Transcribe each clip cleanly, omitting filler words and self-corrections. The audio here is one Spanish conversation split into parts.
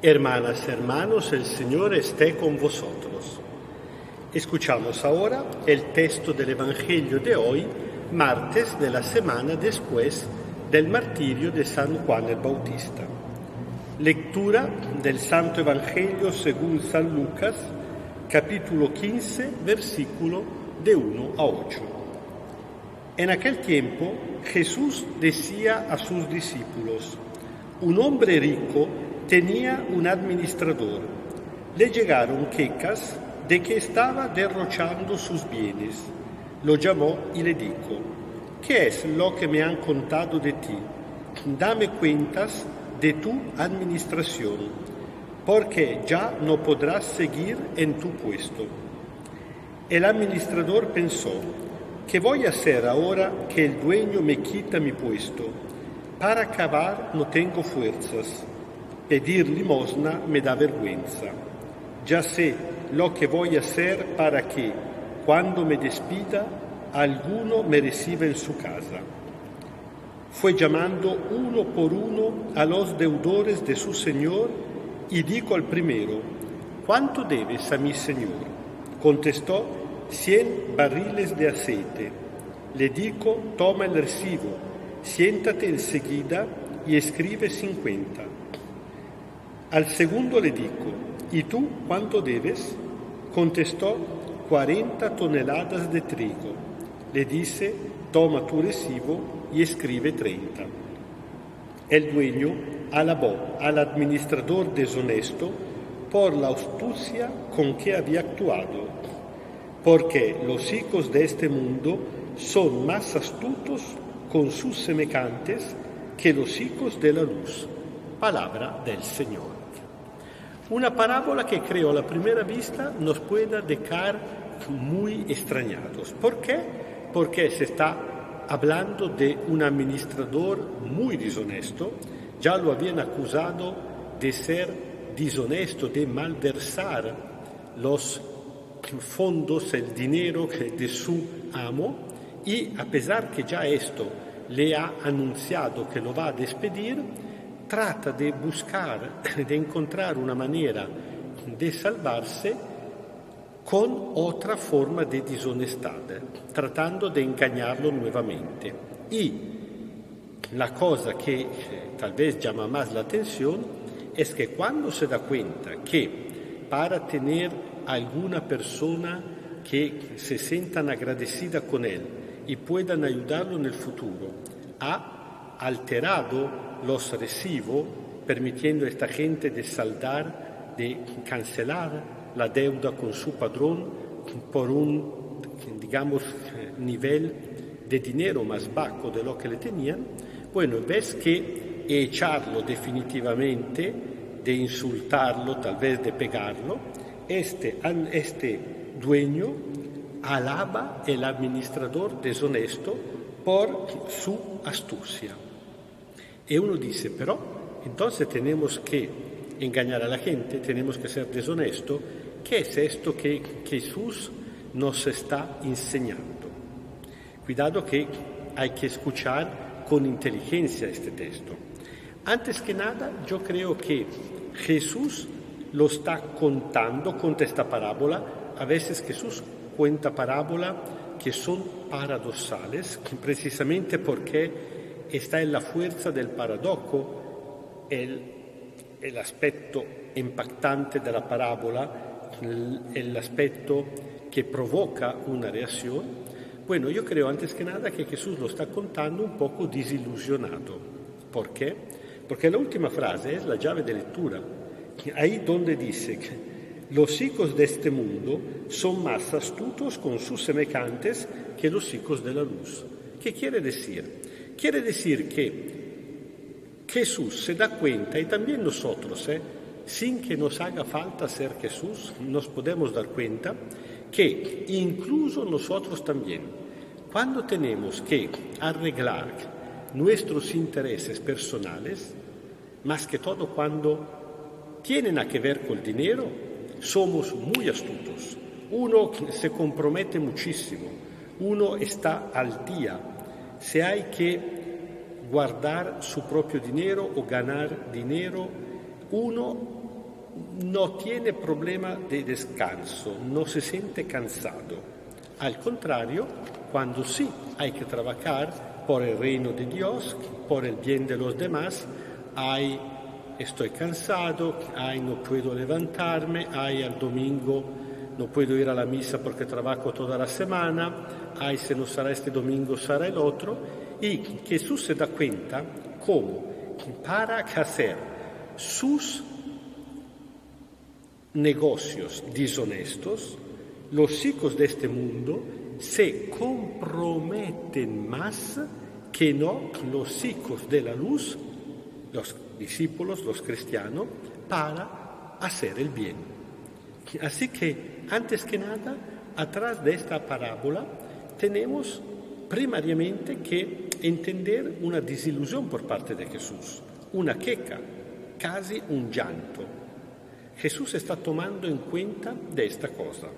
Hermanas, hermanos, el Señor esté con vosotros. Escuchamos ahora el texto del Evangelio de hoy, martes de la semana después del martirio de San Juan el Bautista. Lectura del Santo Evangelio según San Lucas, capítulo 15, versículo de 1 a 8. En aquel tiempo Jesús decía a sus discípulos: un hombre rico tenía un administrador. Le llegaron quejas de que estaba derrochando sus bienes. Lo llamó y le dijo: ¿qué es lo que me han contado de ti? Dame cuentas de tu administración, porque ya no podrás seguir en tu puesto. El administrador pensó: ¿qué voy a hacer ahora que el dueño me quita mi puesto? Para acabar no tengo fuerzas. Pedir limosna me da vergüenza. Ya sé lo que voy a hacer para que, cuando me despida, alguno me reciba en su casa. Fue llamando uno por uno a los deudores de su señor y dijo al primero: ¿cuánto debes a mi señor? Contestó: 100 barriles de aceite. Le dijo: toma el recibo, siéntate enseguida y escribe 50. Al segundo le dijo: ¿y tú cuánto debes? Contestó: 40 toneladas de trigo. Le dice: toma tu recibo y escribe 30. El dueño alabó al administrador deshonesto por la astucia con que había actuado, porque los hijos de este mundo son más astutos con sus semejantes que los hijos de la luz. Palabra del Señor. Una parábola que creo a la primera vista nos pueda dejar muy extrañados. ¿Por qué? Porque se está hablando de un administrador muy deshonesto. Ya lo habían acusado de ser deshonesto, de malversar los fondos, el dinero de su amo, y a pesar que ya esto le ha anunciado que lo va a despedir, trata de buscar, de encontrar una manera de salvarse con otra forma de deshonestad, tratando de engañarlo nuevamente. Y la cosa que tal vez llama más la atención es que cuando se da cuenta que para tener alguna persona que se sientan agradecida con él y puedan ayudarlo en el futuro, ha alterado los recibos, permitiendo a esta gente de saldar, de cancelar la deuda con su padrón por un, digamos, nivel de dinero más bajo de lo que le tenían. Bueno, ves que echarlo definitivamente, de insultarlo, tal vez de pegarlo, este dueño alaba el administrador deshonesto por su astucia. Y uno dice: pero entonces tenemos que engañar a la gente, tenemos que ser deshonesto. ¿Qué es esto que Jesús nos está enseñando? Cuidado que hay que escuchar con inteligencia este texto. Antes que nada, yo creo que Jesús lo está contando, cuenta esta parábola. A veces Jesús cuenta parábolas que son paradoxales, precisamente porque está en la fuerza del paradojo el aspetto impactante de la parábola, el aspetto que provoca una reacción. Bueno, yo creo antes que nada que Jesús lo está contando un poco desilusionado. ¿Por qué? Porque la última frase es la llave de lectura. Ahí donde dice que los hijos de este mundo son más astutos con sus semejantes que los hijos de la luz. ¿Qué quiere decir? Quiere decir que Jesús se da cuenta, y también nosotros, sin que nos haga falta ser Jesús, nos podemos dar cuenta que incluso nosotros también, cuando tenemos que arreglar nuestros intereses personales, más que todo cuando tienen a que ver con el dinero, somos muy astutos. Uno se compromete muchísimo, uno está al día. Si hay que guardar su propio dinero o ganar dinero, uno no tiene problema de descanso, no se siente cansado. Al contrario, cuando sí hay que trabajar por el reino de Dios, por el bien de los demás, estoy cansado, no puedo levantarme, al domingo no puedo ir a la misa porque trabajo toda la semana, si no será este domingo será el otro, y Jesús se da cuenta cómo para hacer sus negocios deshonestos, los hijos de este mundo se comprometen más que no los hijos de la luz, los discípulos, los cristianos, para hacer el bien. Así que, antes que nada, atrás de esta parábola tenemos primariamente que entender una desilusión por parte de Jesús, una queja, casi un llanto. Jesús está tomando en cuenta de esta cosa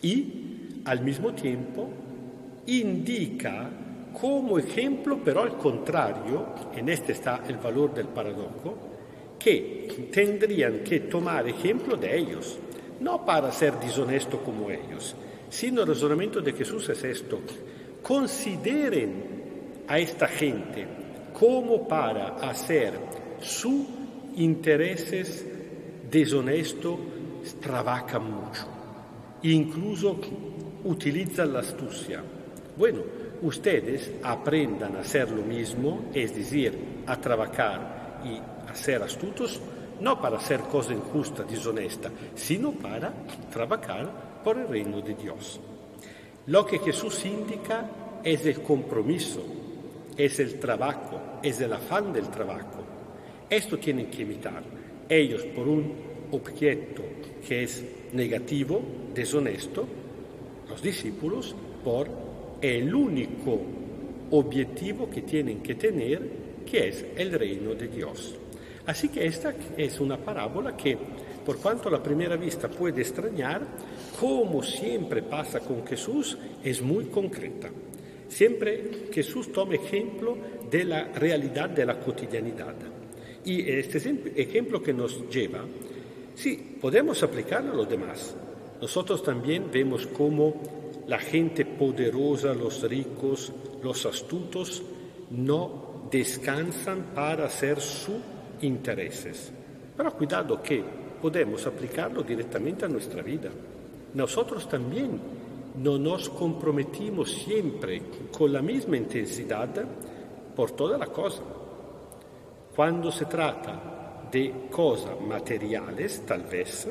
y, al mismo tiempo, indica como ejemplo, pero al contrario, en este está el valor del paradojo, que tendrían que tomar ejemplo de ellos, no para ser deshonesto como ellos, sino el razonamiento de Jesús es esto: consideren a esta gente como para hacer sus intereses deshonestos, trabajan mucho, incluso utilizan la astucia. Bueno, ustedes aprendan a hacer lo mismo, es decir, a trabajar y a ser astutos, no para hacer cosa injusta, deshonesta, sino para trabajar por el reino de Dios. Lo que Jesús indica es el compromiso, es el trabajo, es el afán del trabajo. Esto tienen que imitar. Ellos por un objeto que es negativo, deshonesto, los discípulos por el único objetivo que tienen que tener, que es el reino de Dios. Así que esta es una parábola que, por cuanto a la primera vista puede extrañar, como siempre pasa con Jesús, es muy concreta. Siempre Jesús toma ejemplo de la realidad de la cotidianidad. Y este ejemplo que nos lleva, sí, podemos aplicarlo a los demás. Nosotros también vemos cómo la gente poderosa, los ricos, los astutos, no descansan para hacer sus intereses. Pero cuidado que podemos aplicarlo directamente a nuestra vida. Nosotros también no nos comprometimos siempre con la misma intensidad por toda la cosa. Cuando se trata de cosas materiales, tal vez,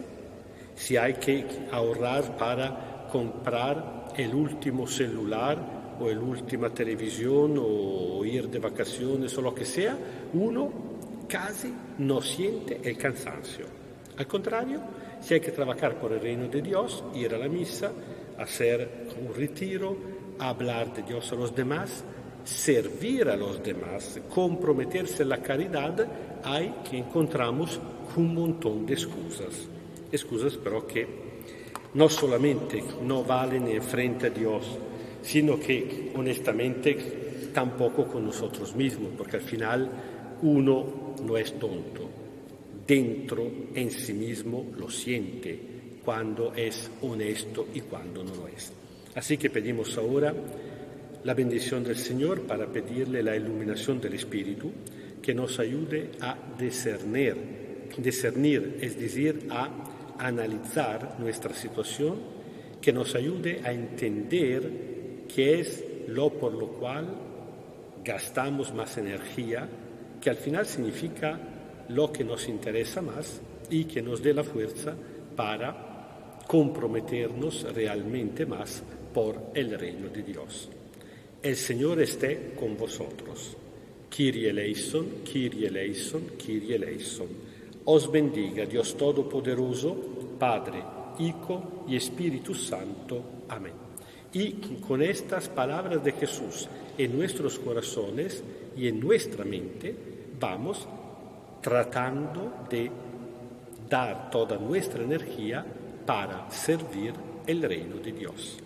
si hay que ahorrar para comprar el último celular o la última televisión o ir de vacaciones o lo que sea, uno casi no siente el cansancio. Al contrario, si hay que trabajar por el reino de Dios, ir a la misa, hacer un retiro, hablar de Dios a los demás, servir a los demás, comprometerse en la caridad, hay que encontramos un montón de excusas. Excusas pero que no solamente no valen en frente a Dios, sino que honestamente tampoco con nosotros mismos, porque al final uno no es tonto. Dentro, en sí mismo, lo siente cuando es honesto y cuando no lo es. Así que pedimos ahora la bendición del Señor para pedirle la iluminación del Espíritu que nos ayude a discernir, es decir, a analizar nuestra situación, que nos ayude a entender qué es lo por lo cual gastamos más energía, que al final significa lo que nos interesa más y que nos dé la fuerza para comprometernos realmente más por el reino de Dios. El Señor esté con vosotros. Kyrie eleison, Kyrie eleison, Kyrie eleison. Os bendiga Dios Todopoderoso, Padre, Hijo y Espíritu Santo. Amén. Y con estas palabras de Jesús en nuestros corazones y en nuestra mente, vamos tratando de dar toda nuestra energía para servir el reino de Dios.